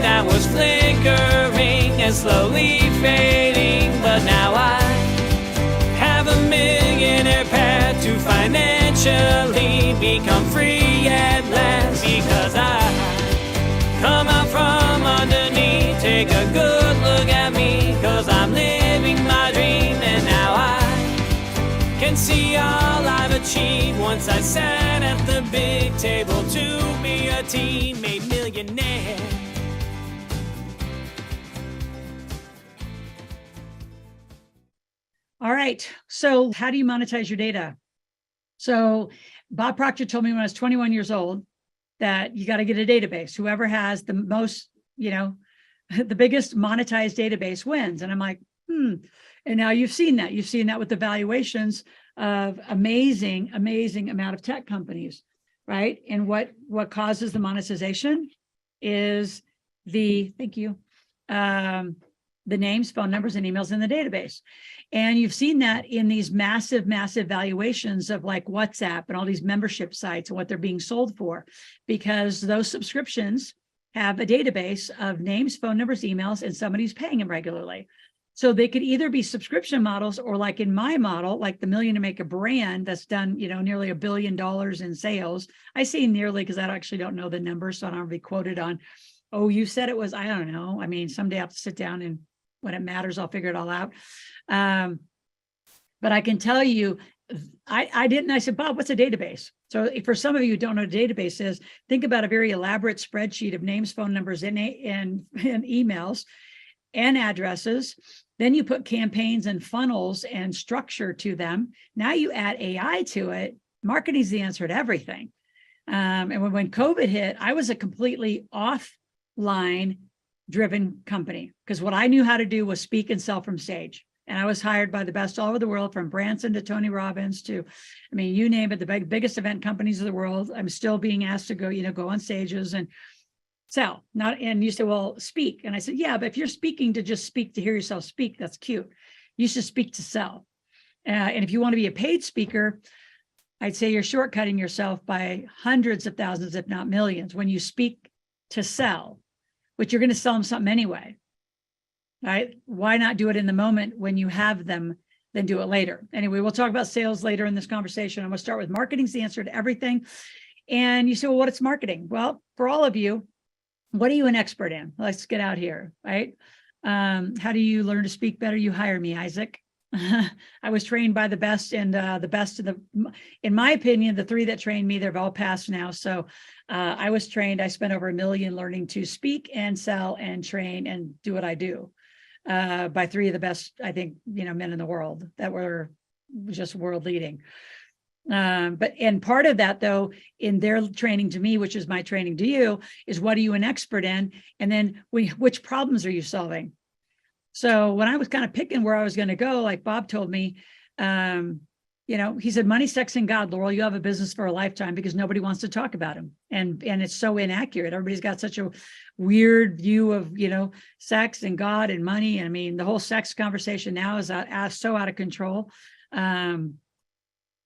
that was flickering and slowly fading, but now I have a millionaire path to financially become free at last, because I come out from underneath. Take a good look at me, cause I'm living my dream, and now I can see all I've achieved once I sat at the big table to be a teammate millionaire. All right, so how do you monetize your data? So Bob Proctor told me when I was 21 years old that you got to get a database. Whoever has the most, the biggest monetized database wins. And I'm like, And now you've seen that. You've seen that with the valuations of amazing amount of tech companies, right? And what causes the monetization is the names, phone numbers, and emails in the database. And you've seen that in these massive valuations of like WhatsApp and all these membership sites and what they're being sold for, because those subscriptions have a database of names, phone numbers, emails, and somebody's paying them regularly. So they could either be subscription models, or like in my model, like the Million to Make a Brand that's done, nearly $1 billion in sales. I say nearly because I actually don't know the numbers, so I don't want to be quoted on, oh, you said it was, I don't know. I mean, someday I have to sit down and when it matters, I'll figure it all out. But I can tell you, I said, Bob, what's a database? So for some of you who don't know what a database is, think about a very elaborate spreadsheet of names, phone numbers, and emails and addresses. Then you put campaigns and funnels and structure to them. Now you add AI to it. Marketing is the answer to everything. And when COVID hit, I was a completely offline driven company, because what I knew how to do was speak and sell from stage. And I was hired by the best all over the world, from Branson to Tony Robbins to, you name it, the biggest event companies of the world. I'm still being asked to go, go on stages and sell. And you say, well, speak. And I said, yeah, but if you're speaking to just speak to hear yourself speak, that's cute. You should speak to sell. And if you want to be a paid speaker, I'd say you're shortcutting yourself by hundreds of thousands, if not millions, when you speak to sell, which you're going to sell them something anyway, right? Why not do it in the moment when you have them, then do it later? Anyway, we'll talk about sales later in this conversation. I'm going to start with marketing's the answer to everything. And you say, well, what is marketing? Well, for all of you, what are you an expert in? Let's get out here, right? How do you learn to speak better? You hire me, Isaac. I was trained by the best, and the best of in my opinion, the three that trained me, they've all passed now. So I was trained, I spent over $1 million learning to speak and sell and train and do what I do by three of the best, I think, men in the world that were just world leading. And part of that, though, in their training to me, which is my training to you, is what are you an expert in? And then which problems are you solving? So when I was kind of picking where I was going to go, like Bob told me, he said, money, sex, and God, Laurel, you have a business for a lifetime, because nobody wants to talk about him. And it's so inaccurate. Everybody's got such a weird view of, sex and God and money. And the whole sex conversation now is so out of control.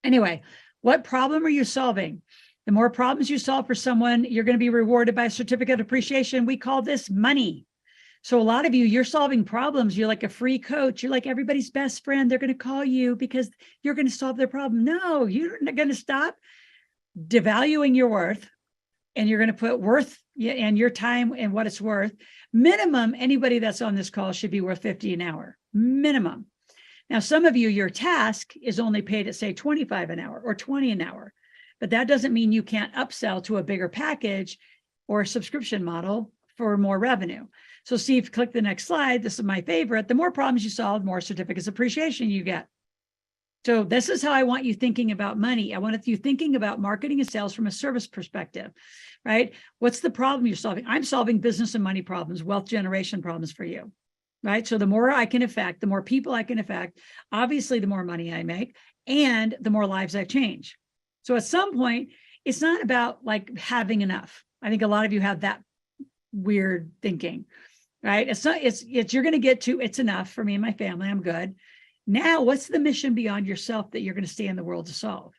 Anyway, what problem are you solving? The more problems you solve for someone, you're going to be rewarded by a certificate of appreciation. We call this money. So a lot of you, you're solving problems. You're like a free coach. You're like everybody's best friend. They're going to call you because you're going to solve their problem. No, you're not going to stop devaluing your worth, and you're going to put worth and your time and what it's worth. Minimum, anybody that's on this call should be worth $50 an hour, minimum. Now, some of you, your task is only paid at, say, $25 an hour or $20 an hour, but that doesn't mean you can't upsell to a bigger package or a subscription model for more revenue. So Steve, click the next slide. This is my favorite. The more problems you solve, more certificates of appreciation you get. So this is how I want you thinking about money. I want you thinking about marketing and sales from a service perspective, right? What's the problem you're solving? I'm solving business and money problems, wealth generation problems for you, right? So the more I can affect, the more people I can affect, obviously the more money I make, and the more lives I change. So at some point, it's not about like having enough. I think a lot of you have that weird thinking, right? It's you're going to get to, it's enough for me and my family. I'm good. Now, what's the mission beyond yourself that you're going to stay in the world to solve?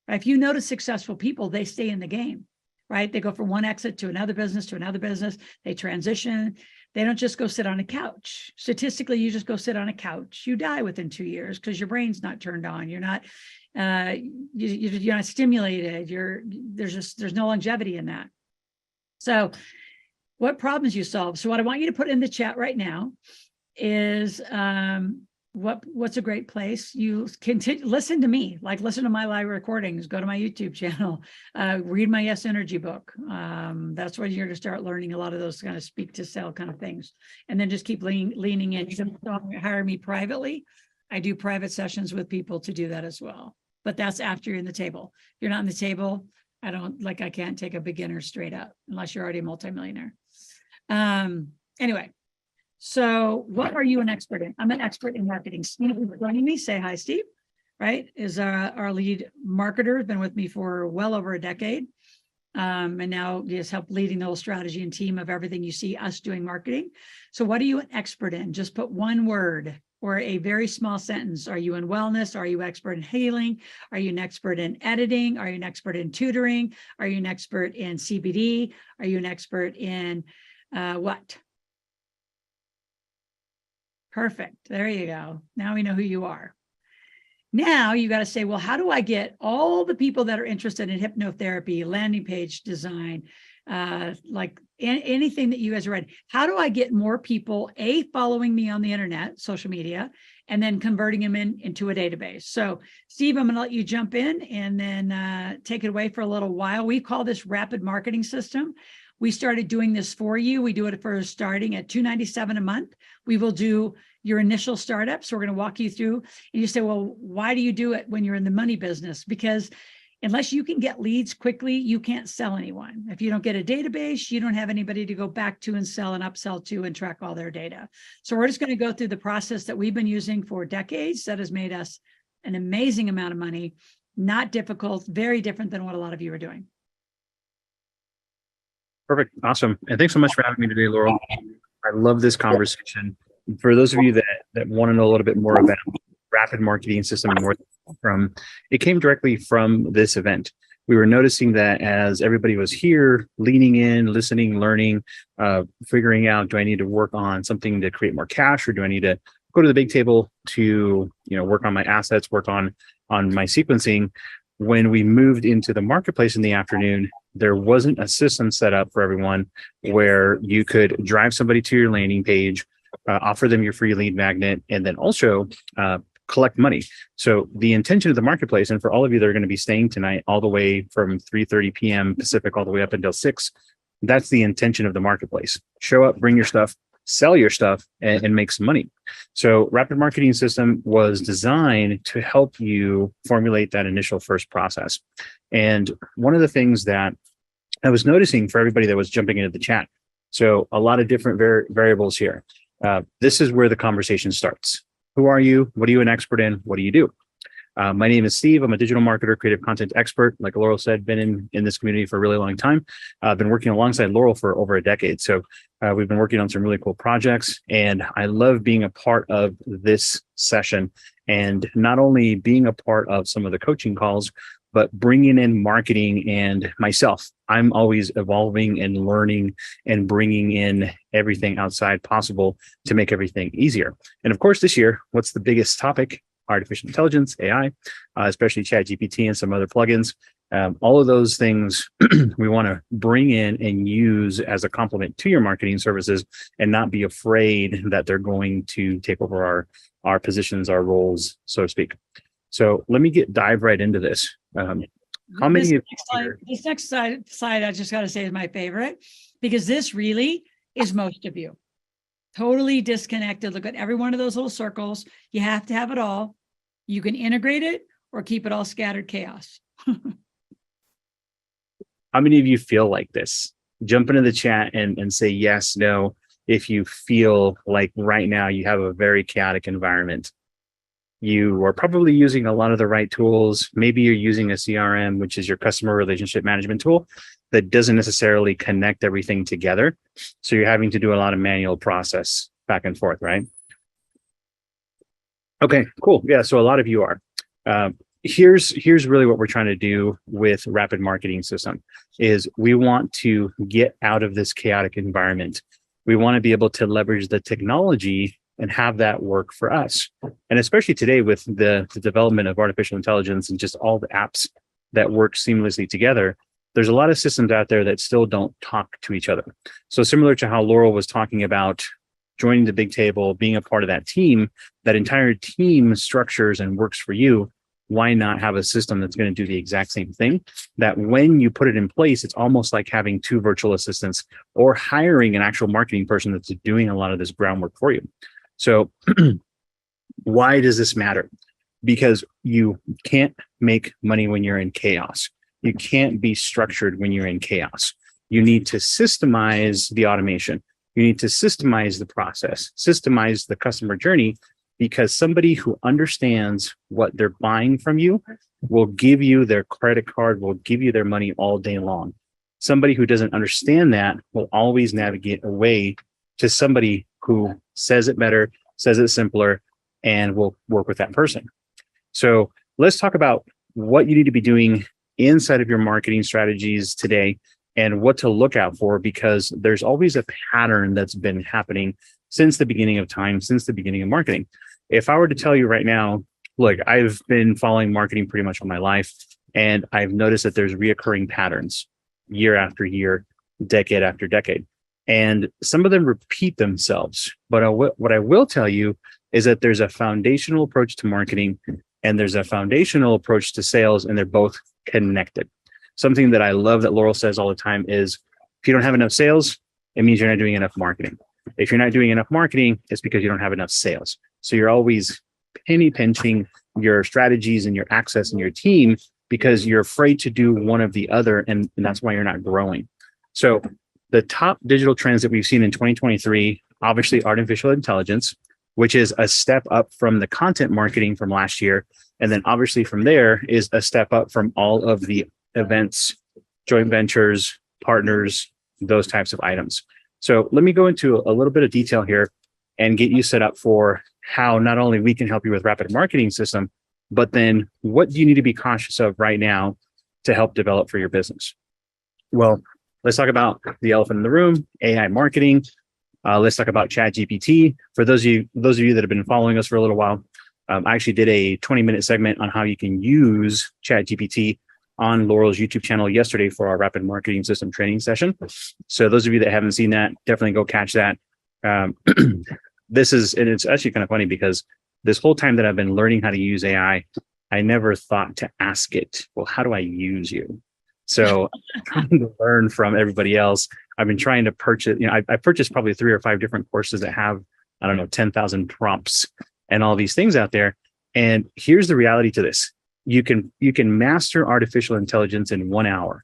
Right? If you notice successful people, they stay in the game. right? They go from one exit to another business, they transition. They don't just go sit on a couch. Statistically, you just go sit on a couch, you die within 2 years because your brain's not turned on. You're not, you're not stimulated. There's no longevity in that. So what problems you solve? So what I want you to put in the chat right now is, what's a great place? You continue, listen to me, like listen to my live recordings, go to my YouTube channel, read my Yes Energy book. That's where you're going to start learning a lot of those kind of speak to sell kind of things. And then just keep leaning in. You can hire me privately. I do private sessions with people to do that as well. But that's after you're in the table. If you're not in the table, I can't take a beginner straight up unless you're already a multimillionaire. Anyway. So what are you an expert in? I'm an expert in marketing. Steve is joining me. Say hi, Steve, right? Is our lead marketer, has been with me for well over a decade. And now just help leading the whole strategy and team of everything you see us doing marketing. So what are you an expert in? Just put one word or a very small sentence. Are you in wellness? Are you expert in healing? Are you an expert in editing? Are you an expert in tutoring? Are you an expert in CBD? Are you an expert in what? Perfect. There you go. Now we know who you are. Now you got to say, well, how do I get all the people that are interested in hypnotherapy, landing page design, like anything that you guys are writing? How do I get more people, following me on the internet, social media, and then converting them into a database? So Steve, I'm going to let you jump in and then take it away for a little while. We call this rapid marketing system. We started doing this for you. We do it for starting at $297 a month. We will do your initial startup. So we're going to walk you through, and you say, well, why do you do it when you're in the money business? Because unless you can get leads quickly, you can't sell anyone. If you don't get a database, you don't have anybody to go back to and sell and upsell to and track all their data. So we're just going to go through the process that we've been using for decades that has made us an amazing amount of money, not difficult, very different than what a lot of you are doing. Perfect. Awesome. And thanks so much for having me today, Laurel. I love this conversation. For those of you that want to know a little bit more about rapid marketing system and where it came directly from this event. We were noticing that as everybody was here, leaning in, listening, learning, figuring out, do I need to work on something to create more cash, or do I need to go to the big table to, work on my assets, work on my sequencing? When we moved into the marketplace in the afternoon, there wasn't a system set up for everyone where you could drive somebody to your landing page, offer them your free lead magnet, and then also collect money. So the intention of the marketplace, and for all of you that are going to be staying tonight, all the way from 3:30 p.m. Pacific all the way up until 6, that's the intention of the marketplace. Show up, bring your stuff, sell your stuff, and make some money. So rapid marketing system was designed to help you formulate that initial first process. And one of the things that I was noticing for everybody that was jumping into the chat, so a lot of different variables here. This is where the conversation starts. Who are you? What are you an expert in? What do you do? My name is Steve. I'm a digital marketer, creative content expert. Like Laurel said, been in this community for a really long time. I've been working alongside Laurel for over a decade. So we've been working on some really cool projects, and I love being a part of this session, and not only being a part of some of the coaching calls, but bringing in marketing and myself. I'm always evolving and learning and bringing in everything outside possible to make everything easier. And of course, this year, what's the biggest topic? Artificial intelligence, AI, especially ChatGPT and some other plugins. All of those things we want to bring in and use as a complement to your marketing services, and not be afraid that they're going to take over our positions, our roles, so to speak. So let me dive right into this. How many this next slide, I just got to say, is my favorite, because this really is most of you. Totally disconnected. Look at every one of those little circles. You have to have it all. You can integrate it or keep it all scattered chaos. How many of you feel like this? Jump into the chat and say yes, no, if you feel like right now you have a very chaotic environment. You are probably using a lot of the right tools. Maybe you're using a CRM, which is your customer relationship management tool, that doesn't necessarily connect everything together. So you're having to do a lot of manual process back and forth, right? Okay, cool. Yeah, so a lot of you are. here's really what we're trying to do with Rapid Marketing System is we want to get out of this chaotic environment. We want to be able to leverage the technology and have that work for us. And especially today with the development of artificial intelligence and just all the apps that work seamlessly together, there's a lot of systems out there that still don't talk to each other. So similar to how Laurel was talking about joining the big table, being a part of that team, that entire team structures and works for you. Why not have a system that's going to do the exact same thing? That when you put it in place, it's almost like having two virtual assistants or hiring an actual marketing person that's doing a lot of this groundwork for you. So why does this matter? Because you can't make money when you're in chaos. You can't be structured when you're in chaos. You need to systemize the automation. You need to systemize the process, systemize the customer journey, because somebody who understands what they're buying from you will give you their credit card, will give you their money all day long. Somebody who doesn't understand that will always navigate away to somebody who says it better, says it simpler, and will work with that person. So let's talk about what you need to be doing inside of your marketing strategies today and what to look out for, because there's always a pattern that's been happening since the beginning of time, since the beginning of marketing. If I were to tell you right now, look, I've been following marketing pretty much all my life, and I've noticed that there's reoccurring patterns year after year, decade after decade. And some of them repeat themselves. But what I will tell you is that there's a foundational approach to marketing and there's a foundational approach to sales, and they're both connected. Something that I love that Laurel says all the time is, if you don't have enough sales, it means you're not doing enough marketing. If you're not doing enough marketing, it's because you don't have enough sales. So you're always penny pinching your strategies and your access and your team because you're afraid to do one of the other, and that's why you're not growing. So the top digital trends that we've seen in 2023, obviously artificial intelligence, which is a step up from the content marketing from last year. And then obviously from there is a step up from all of the events, joint ventures, partners, those types of items. So let me go into a little bit of detail here and get you set up for how not only we can help you with Rapid Marketing System, but then what do you need to be cautious of right now to help develop for your business? Well, let's talk about the elephant in the room, AI marketing. Let's talk about ChatGPT. For those of you that have been following us for a little while, I actually did a 20-minute segment on how you can use ChatGPT on Laurel's YouTube channel yesterday for our Rapid Marketing System training session. So those of you that haven't seen that, definitely go catch that. And it's actually kind of funny because this whole time that I've been learning how to use AI, I never thought to ask it, well, how do I use you? So I'm trying to learn from everybody else. I've been trying to purchase, I purchased probably 3 or 5 different courses that have, 10,000 prompts and all these things out there. And here's the reality to this. You can master artificial intelligence in 1 hour.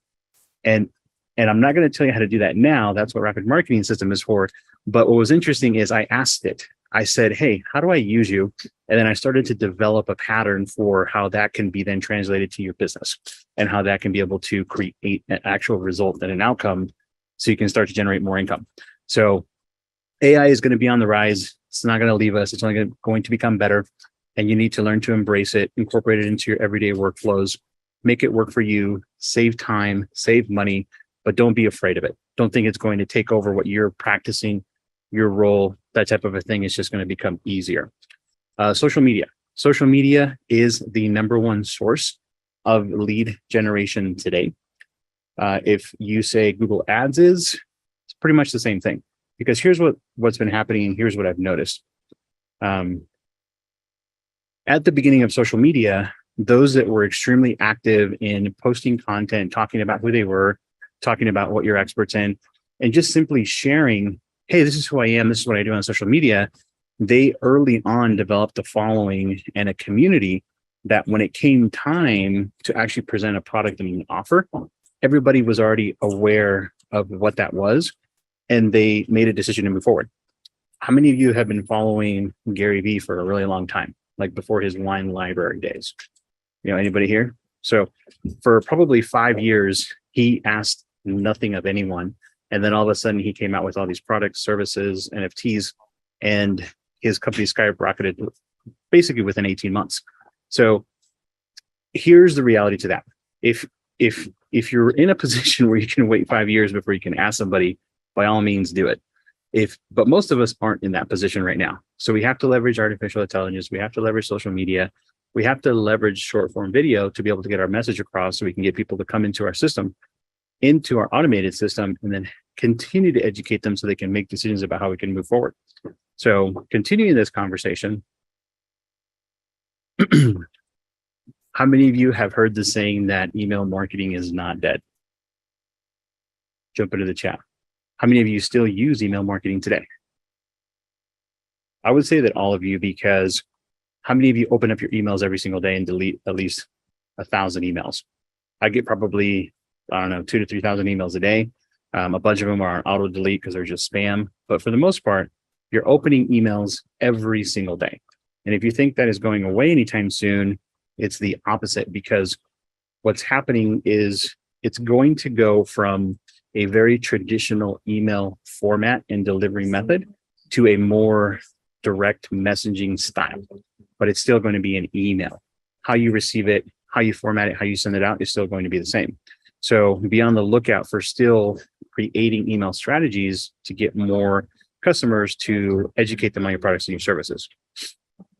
And I'm not going to tell you how to do that now. That's what Rapid Marketing System is for. But what was interesting is I asked it, I said, hey, how do I use you? And then I started to develop a pattern for how that can be then translated to your business and how that can be able to create an actual result and an outcome so you can start to generate more income. So AI is going to be on the rise. It's not going to leave us. It's only going to become better. And you need to learn to embrace it, incorporate it into your everyday workflows, make it work for you, save time, save money, but don't be afraid of it. Don't think it's going to take over what you're practicing, your role, that type of a thing. It's just going to become easier. Social media. Social media is the #1 source of lead generation today. If you say Google Ads it's pretty much the same thing, because here's what's been happening and here's what I've noticed. At the beginning of social media, those that were extremely active in posting content, talking about who they were, talking about what you're experts in, and just simply sharing, hey, this is who I am, this is what I do on social media, they early on developed a following and a community that when it came time to actually present a product and an offer, everybody was already aware of what that was, and they made a decision to move forward. How many of you have been following Gary Vee for a really long time, like before his wine library days? Anybody here? So for probably 5 years, he asked nothing of anyone. And then all of a sudden he came out with all these products, services, NFTs, and his company skyrocketed basically within 18 months. So here's the reality to that. If you're in a position where you can wait 5 years before you can ask somebody, by all means do it. But most of us aren't in that position right now. So we have to leverage artificial intelligence. We have to leverage social media. We have to leverage short form video to be able to get our message across, so we can get people to come into our system, into our automated system, and then continue to educate them so they can make decisions about how we can move forward. So continuing this conversation, how many of you have heard the saying that email marketing is not dead? Jump into the chat. How many of you still use email marketing today? I would say that all of you, because how many of you open up your emails every single day and delete at least 1,000 emails? I get probably, I don't know, 2,000 to 3,000 emails a day. A bunch of them are on auto delete because they're just spam. But for the most part, you're opening emails every single day. And if you think that is going away anytime soon, it's the opposite, because what's happening is it's going to go from a very traditional email format and delivery method to a more direct messaging style, but it's still going to be an email. How you receive it, how you format it, how you send it out is still going to be the same. So be on the lookout for still creating email strategies to get more customers, to educate them on your products and your services.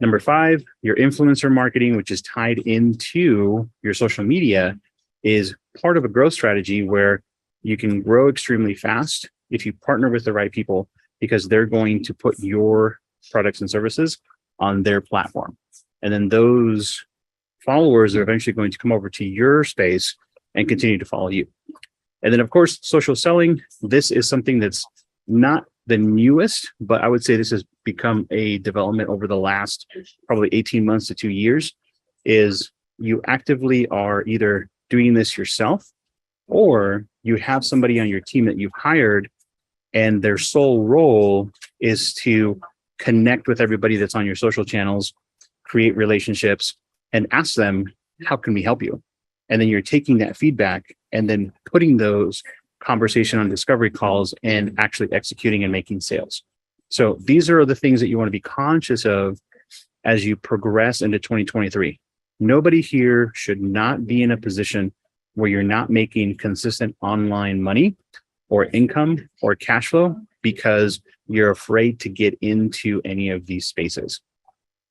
Number 5, your influencer marketing, which is tied into your social media, is part of a growth strategy where you can grow extremely fast if you partner with the right people, because they're going to put your products and services on their platform. And then those followers are eventually going to come over to your space and continue to follow you. And then, of course, social selling. This is something that's not the newest, but I would say this has become a development over the last probably 18 months to 2 years, is you actively are either doing this yourself, or you have somebody on your team that you've hired, and their sole role is to connect with everybody that's on your social channels, create relationships, and ask them, how can we help you? And then you're taking that feedback and then putting those conversation on discovery calls and actually executing and making sales. So these are the things that you want to be conscious of as you progress into 2023. Nobody here should not be in a position where you're not making consistent online money or income or cash flow because you're afraid to get into any of these spaces.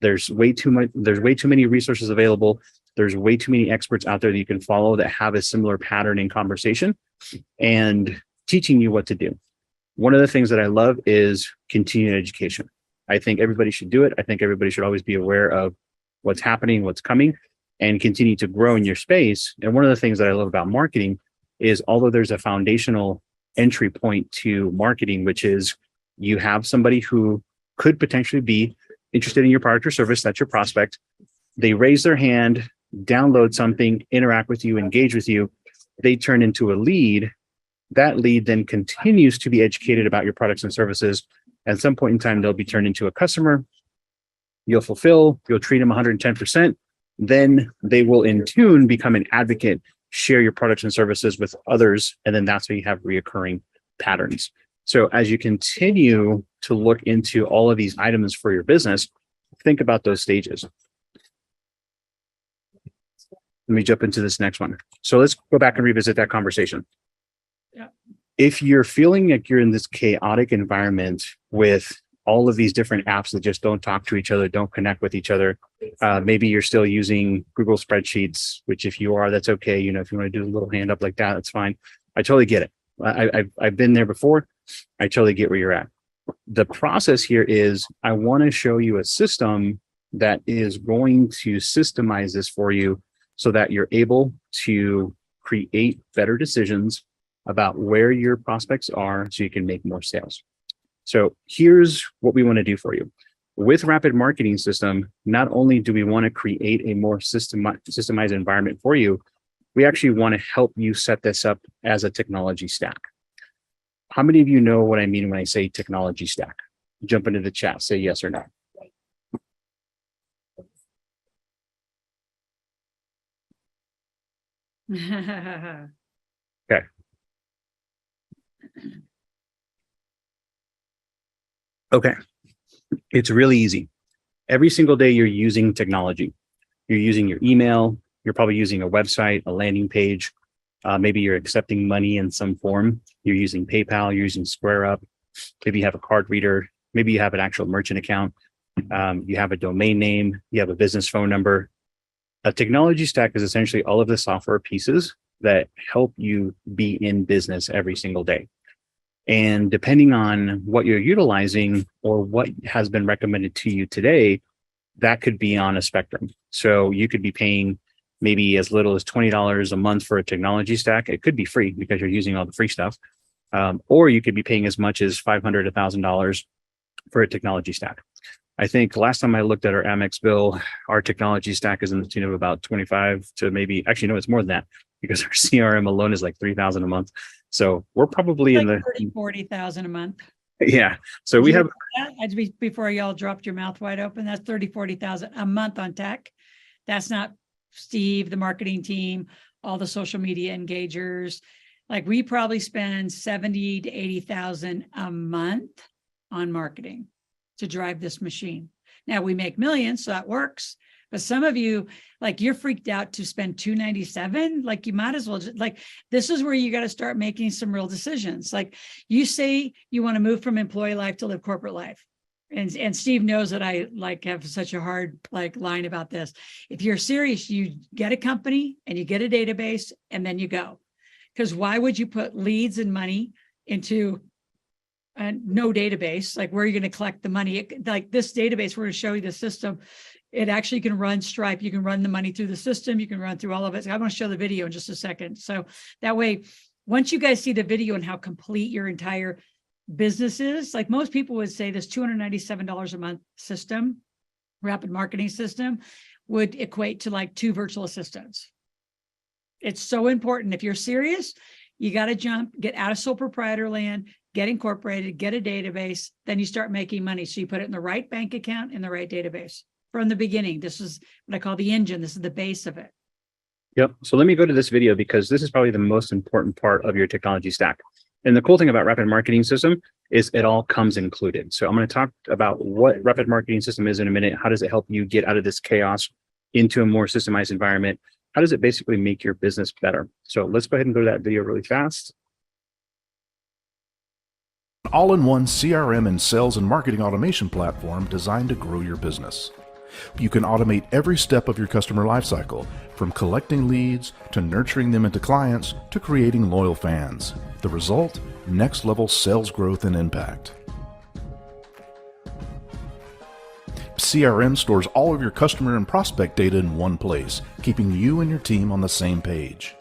There's way too many resources available. There's way too many experts out there that you can follow that have a similar pattern in conversation and teaching you what to do. One of the things that I love is continuing education. I think everybody should do it. I think everybody should always be aware of what's happening, what's coming, and continue to grow in your space. And one of the things that I love about marketing is, although there's a foundational entry point to marketing, which is you have somebody who could potentially be interested in your product or service, that's your prospect. They raise their hand, download something, interact with you, engage with you. They turn into a lead. That lead then continues to be educated about your products and services. At some point in time, they'll be turned into a customer. You'll fulfill, you'll treat them 110%. Then they will in tune become an advocate, share your products and services with others. And then that's where you have reoccurring patterns. So as you continue to look into all of these items for your business, think about those stages. Let me jump into this next one. So let's go back and revisit that conversation. Yeah. If you're feeling like you're in this chaotic environment with all of these different apps that just don't talk to each other, don't connect with each other, maybe you're still using Google spreadsheets, which if you are, that's okay. You know, if you want to do a little hand up like that, that's fine. I totally get it. I've been there before. I totally get where you're at. The process here is I want to show you a system that is going to systemize this for you so that you're able to create better decisions about where your prospects are so you can make more sales. So here's what we want to do for you. With Rapid Marketing System, not only do we want to create a more systemized environment for you, we actually want to help you set this up as a technology stack. How many of you know what I mean when I say technology stack? Jump into the chat, say yes or no. Okay. Okay. It's really easy. Every single day you're using technology. You're using your email, You're probably using a website, a landing page. Maybe you're accepting money in some form. You're using PayPal, you're using SquareUp. Maybe you have a card reader. Maybe you have an actual merchant account. You have a domain name. You have a business phone number. A technology stack is essentially all of the software pieces that help you be in business every single day. And depending on what you're utilizing or what has been recommended to you today, that could be on a spectrum. So you could be paying maybe as little as $20 a month for a technology stack. It could be free because you're using all the free stuff. Or you could be paying as much as $500, $1,000 for a technology stack. I think last time I looked at our Amex bill, our technology stack is in the tune of about 25 to maybe, actually, no, it's more than that because our CRM alone is like 3,000 a month. So we're probably Like in the 30, 40,000 a month. yeah. So we have Before y'all dropped your mouth wide open, that's 30, 40,000 a month on tech. That's not Steve, the marketing team, all the social media engagers. Like we probably spend 70 to 80,000 a month on marketing to drive this machine. Now we make millions, so that works. But some of you, like you're freaked out to spend 297. Like you might as well just like, this is where you got to start making some real decisions. Like you say you want to move from employee life to live corporate life. And Steve knows that I like have such a hard like line about this. If you're serious, you get a company and you get a database and then you go. Because why would you put leads and money into no database? Like where are you going to collect the money? Like this database, we're going to show you the system. It actually can run Stripe. You can run the money through the system. You can run through all of it. So I'm going to show the video in just a second. So that way, once you guys see the video and how complete your entire business is, like most people would say this $297 a month system, rapid marketing system, would equate to like 2 virtual assistants. It's so important. If you're serious, you got to jump, get out of sole proprietor land, get incorporated, get a database, then you start making money. So you put it in the right bank account in the right database. From the beginning, this is what I call the engine. This is the base of it. Yep. So let me go to this video because this is probably the most important part of your technology stack. And the cool thing about Rapid Marketing System is it all comes included. So I'm going to talk about what Rapid Marketing System is in a minute. How does it help you get out of this chaos into a more systemized environment? How does it basically make your business better? So let's go ahead and go to that video really fast. All-in-one CRM and sales and marketing automation platform designed to grow your business. You can automate every step of your customer lifecycle, from collecting leads to nurturing them into clients to creating loyal fans. The result? Next level sales growth and impact. CRM stores all of your customer and prospect data in one place, keeping you and your team on the same page.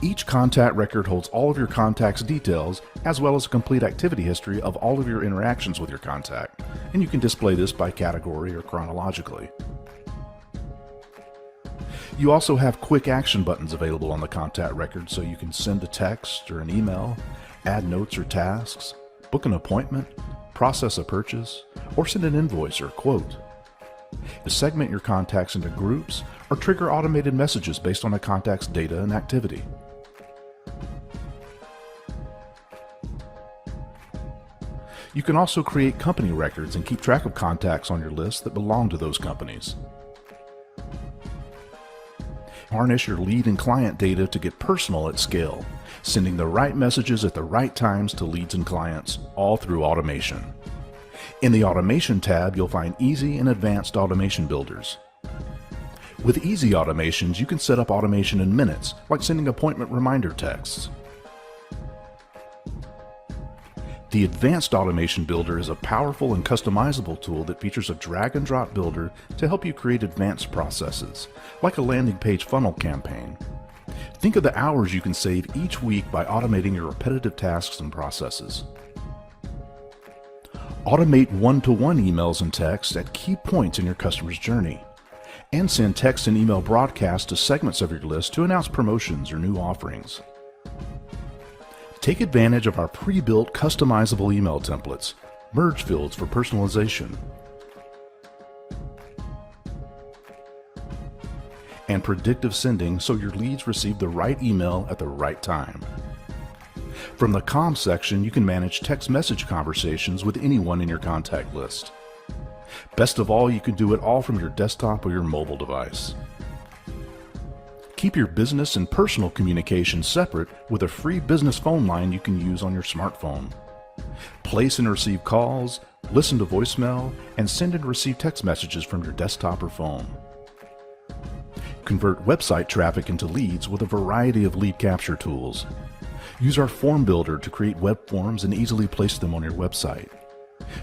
Each contact record holds all of your contact's details, as well as a complete activity history of all of your interactions with your contact, and you can display this by category or chronologically. You also have quick action buttons available on the contact record, so you can send a text or an email, add notes or tasks, book an appointment, process a purchase, or send an invoice or quote. Segment your contacts into groups or trigger automated messages based on a contact's data and activity. You can also create company records and keep track of contacts on your list that belong to those companies. Harness your lead and client data to get personal at scale, sending the right messages at the right times to leads and clients, all through automation. In the Automation tab, you'll find easy and advanced automation builders. With easy automations, you can set up automation in minutes, like sending appointment reminder texts. The Advanced Automation Builder is a powerful and customizable tool that features a drag-and-drop builder to help you create advanced processes, like a landing page funnel campaign. Think of the hours you can save each week by automating your repetitive tasks and processes. Automate one-to-one emails and texts at key points in your customer's journey, and send text and email broadcasts to segments of your list to announce promotions or new offerings. Take advantage of our pre-built customizable email templates, merge fields for personalization, and predictive sending so your leads receive the right email at the right time. From the Comms section, you can manage text message conversations with anyone in your contact list. Best of all, you can do it all from your desktop or your mobile device. Keep your business and personal communication separate with a free business phone line you can use on your smartphone. Place and receive calls, listen to voicemail, and send and receive text messages from your desktop or phone. Convert website traffic into leads with a variety of lead capture tools. Use our form builder to create web forms and easily place them on your website.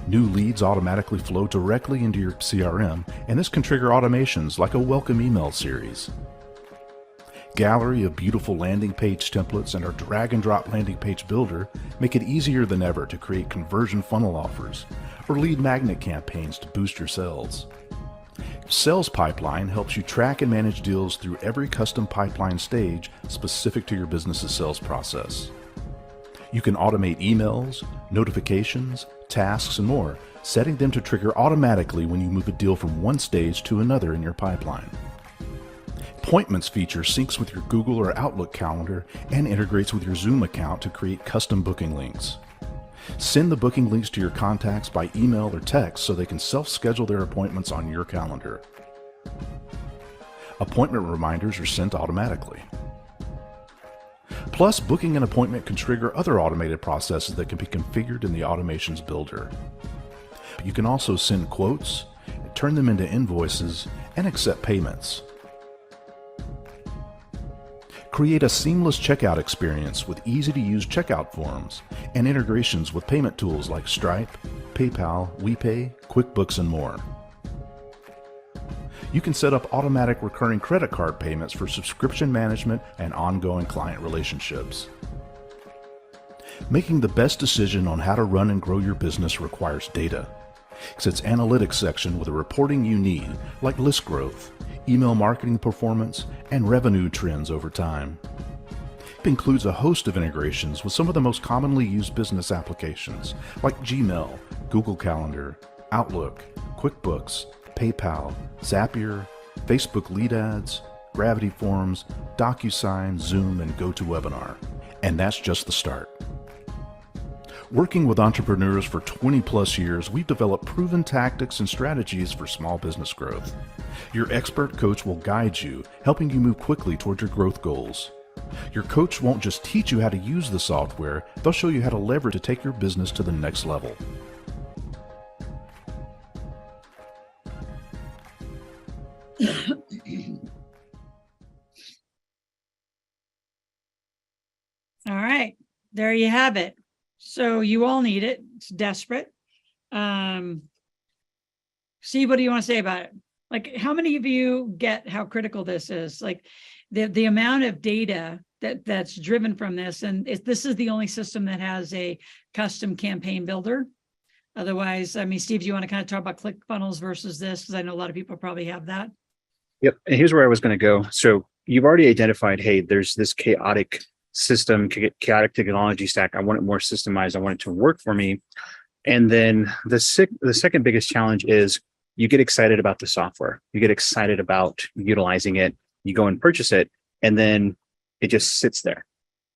New leads automatically flow directly into your CRM, and this can trigger automations like a welcome email series. Gallery of beautiful landing page templates and our drag and drop landing page builder make it easier than ever to create conversion funnel offers or lead magnet campaigns to boost your sales. Sales Pipeline helps you track and manage deals through every custom pipeline stage specific to your business's sales process. You can automate emails, notifications, tasks, and more, setting them to trigger automatically when you move a deal from one stage to another in your pipeline. Appointments feature syncs with your Google or Outlook calendar and integrates with your Zoom account to create custom booking links. Send the booking links to your contacts by email or text so they can self-schedule their appointments on your calendar. Appointment reminders are sent automatically. Plus, booking an appointment can trigger other automated processes that can be configured in the Automations Builder. You can also send quotes, turn them into invoices, and accept payments. Create a seamless checkout experience with easy-to-use checkout forms and integrations with payment tools like Stripe, PayPal, WePay, QuickBooks, and more. You can set up automatic recurring credit card payments for subscription management and ongoing client relationships. Making the best decision on how to run and grow your business requires data. It's its analytics section with the reporting you need, like list growth, email marketing performance, and revenue trends over time. It includes a host of integrations with some of the most commonly used business applications like Gmail, Google Calendar, Outlook, QuickBooks, PayPal, Zapier, Facebook Lead Ads, Gravity Forms, DocuSign, Zoom, and GoToWebinar. And that's just the start. Working with entrepreneurs for 20 plus years, we've developed proven tactics and strategies for small business growth. Your expert coach will guide you, helping you move quickly toward your growth goals. Your coach won't just teach you how to use the software, they'll show you how to leverage to take your business to the next level. All right, there you have it. So you all need it. It's desperate. Steve, what do you want to say about it? Like, how many of you get how critical this is? Like the amount of data that's driven from this, and this is the only system that has a custom campaign builder. Otherwise, I mean, Steve, do you want to kind of talk about ClickFunnels versus this? Because I know a lot of people probably have that. Yep. And here's where I was going to go. So you've already identified, hey, there's this chaotic system, chaotic technology stack. I want it more systemized. I want it to work for me. And then the second biggest challenge is you get excited about the software. You get excited about utilizing it. You go and purchase it, and then it just sits there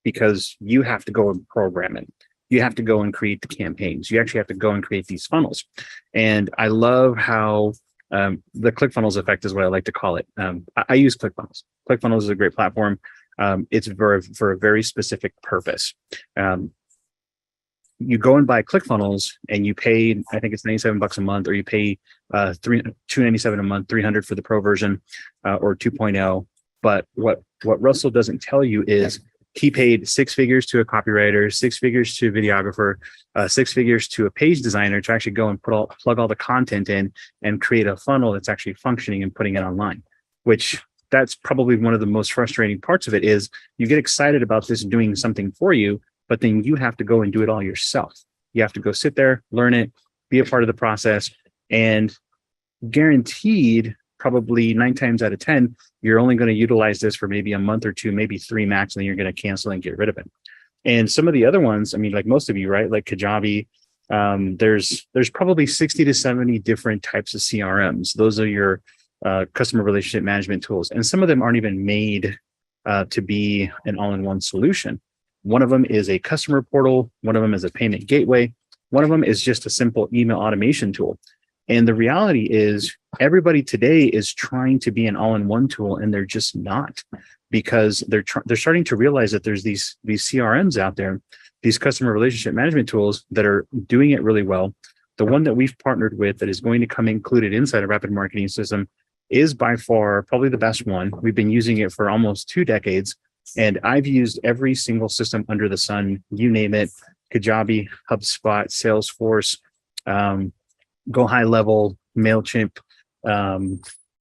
because you have to go and program it. You have to go and create the campaigns. You actually have to go and create these funnels. And I love how the ClickFunnels effect is what I like to call it. I use ClickFunnels. ClickFunnels is a great platform. It's for a very specific purpose. You go and buy ClickFunnels and you pay, I think it's $97 a month, or you pay $297 a month, $300 for the pro version, or 2.0. But what Russell doesn't tell you is he paid 6 figures to a copywriter, 6 figures to a videographer, 6 figures to a page designer to actually go and plug all the content in and create a funnel that's actually functioning and putting it online, which that's probably one of the most frustrating parts of it. Is you get excited about this doing something for you, but then you have to go and do it all yourself. You have to go sit there, learn it, be a part of the process, and guaranteed probably 9 times out of 10, you're only going to utilize this for maybe a month or 2, maybe 3 max, and then you're going to cancel and get rid of it. And some of the other ones, I mean, like most of you, right? Like Kajabi, there's probably 60 to 70 different types of CRMs. Those are your customer relationship management tools. And some of them aren't even made to be an all-in-one solution. One of them is a customer portal. One of them is a payment gateway. One of them is just a simple email automation tool. And the reality is everybody today is trying to be an all-in-one tool, and they're just not, because they're starting to realize that there's these CRMs out there, these customer relationship management tools that are doing it really well. The one that we've partnered with that is going to come included inside a Rapid Marketing System is by far probably the best one. We've been using it for almost 2 decades, and I've used every single system under the sun, you name it, Kajabi, HubSpot, Salesforce, Go High Level, MailChimp.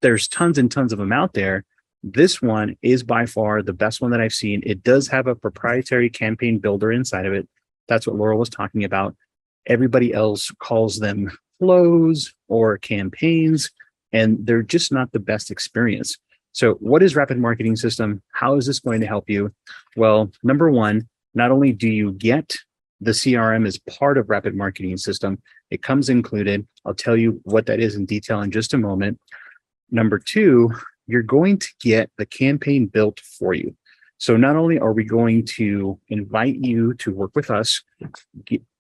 There's tons and tons of them out there. This one is by far the best one that I've seen. It does have a proprietary campaign builder inside of it. That's what Laurel was talking about. Everybody else calls them flows or campaigns, and they're just not the best experience. So what is Rapid Marketing System? How is this going to help you? Well, number one, not only do you get the CRM as part of Rapid Marketing System, it comes included. I'll tell you what that is in detail in just a moment. Number two, you're going to get the campaign built for you. So not only are we going to invite you to work with us,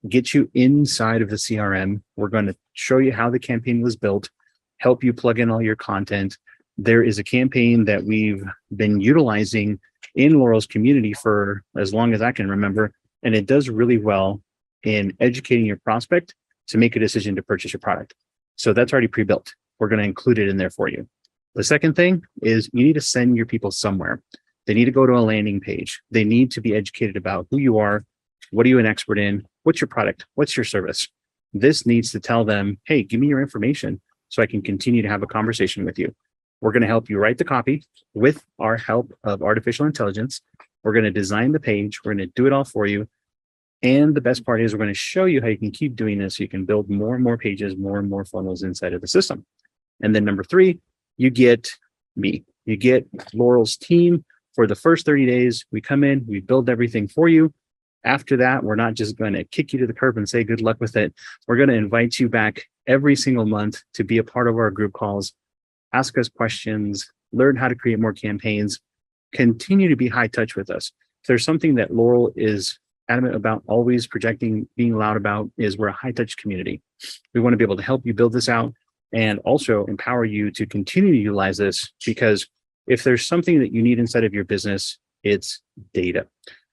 get you inside of the CRM, we're going to show you how the campaign was built, help you plug in all your content. There is a campaign that we've been utilizing in Laurel's community for as long as I can remember, and it does really well in educating your prospect to make a decision to purchase your product. So that's already pre-built. We're going to include it in there for you. The second thing is you need to send your people somewhere. They need to go to a landing page. They need to be educated about who you are. What are you an expert in? What's your product? What's your service? This needs to tell them, hey, give me your information so I can continue to have a conversation with you. We're going to help you write the copy with our help of artificial intelligence. We're going to design the page. We're going to do it all for you. And the best part is we're going to show you how you can keep doing this so you can build more and more pages, more and more funnels inside of the system. And then number three, you get me. You get Laurel's team for the first 30 days. We come in, we build everything for you. After that, we're not just going to kick you to the curb and say good luck with it. We're going to invite you back every single month to be a part of our group calls, ask us questions, learn how to create more campaigns, continue to be high touch with us. If there's something that Laurel is adamant about, always projecting, being loud about, is we're a high touch community. We want to be able to help you build this out and also empower you to continue to utilize this, because if there's something that you need inside of your business, it's data.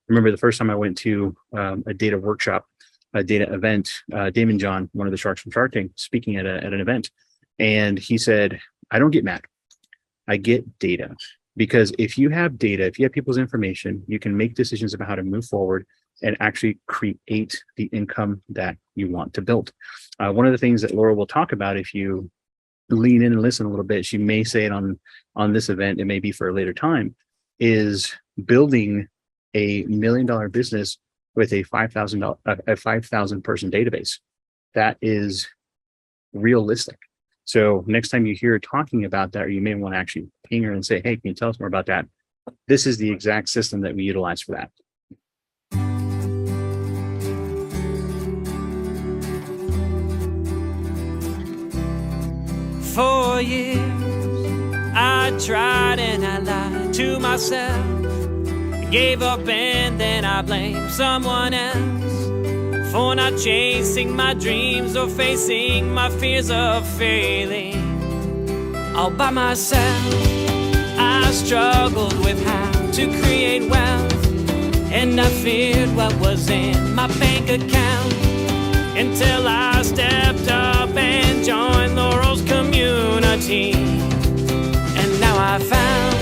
Remember the first time I went to a data workshop, a data event, Damon John, one of the sharks from Shark Tank, speaking at an event. And he said, I don't get mad. I get data. Because if you have data, if you have people's information, you can make decisions about how to move forward and actually create the income that you want to build. One of the things that Laura will talk about, if you lean in and listen a little bit, she may say it on this event, it may be for a later time, is building a $1 million business with a 5,000 person database. That is realistic. So next time you hear her talking about that, or you may want to actually ping her and say, hey, can you tell us more about that? This is the exact system that we utilize for that. For years, I tried and I lied to myself. I gave up and then I blamed someone else for not chasing my dreams or facing my fears of failing. All by myself, I struggled with how to create wealth, and I feared what was in my bank account, until I stepped up and joined Laurel's community. And now I found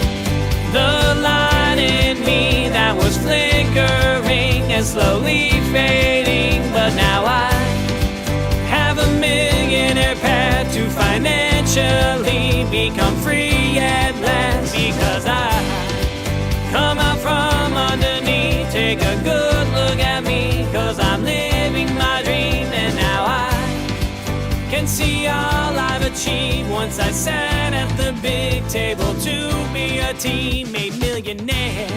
the light in me that was flickering and slowly fading. But now I have a millionaire path to financially become free at last, because I come out from underneath. Take a good look at me, 'cause I'm living my dream. And now I can see all I've achieved once I sat at the big table to be a team made millionaire.